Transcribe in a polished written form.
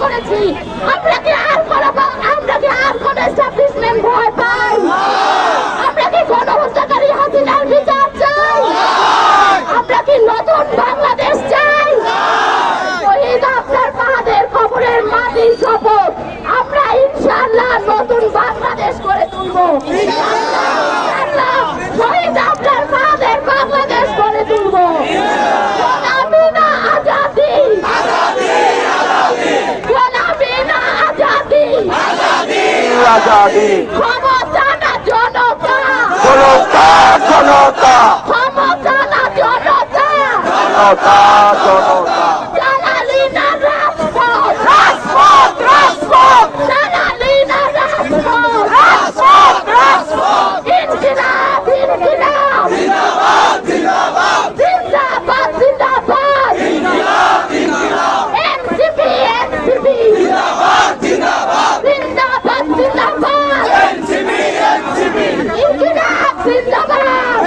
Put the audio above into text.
করেছি। আমরা কি আর কোন এস্টাবলিশমেন্ট ভয় পাই? আমরা কি গণহত্যাকারী হাসিনার বিচার চাই? আমরা কি নতুন বাংলাদেশ চাই? শহীদ আফসার ফাহাদের কবরের মাটির শপথ, আমরা ইনশাআল্লাহ নতুন বাংলাদেশ করে তুলব। ইনশাআল্লাহ শহীদ আফসার ফাহাদের বাংলাদেশ করে তুলব। গোলামি না আজাদি, গোলামি না আজাদি, আজাদি ক্ষমতা না জনতা, জনতা জনতা ক্ষমতা না জনতা, জনতা জনতা জালালি না রাজপথ, রাজপথ রাজপথ জালালি না রাজপথ, রাজপথ রাজপথ ইনকিলাব ইনকিলাব, জিন্দাবাদ জিন্দাবাদ জিন্দাবাদ জিন্দাবাদ, এনসিপি এনসিপি, জিন্দাবাদ জিন্দাবাদ জিন্দাবাদ জিন্দাবাদ, এনসিপি এনসিপি ইনকিলাব জিন্দাবাদ।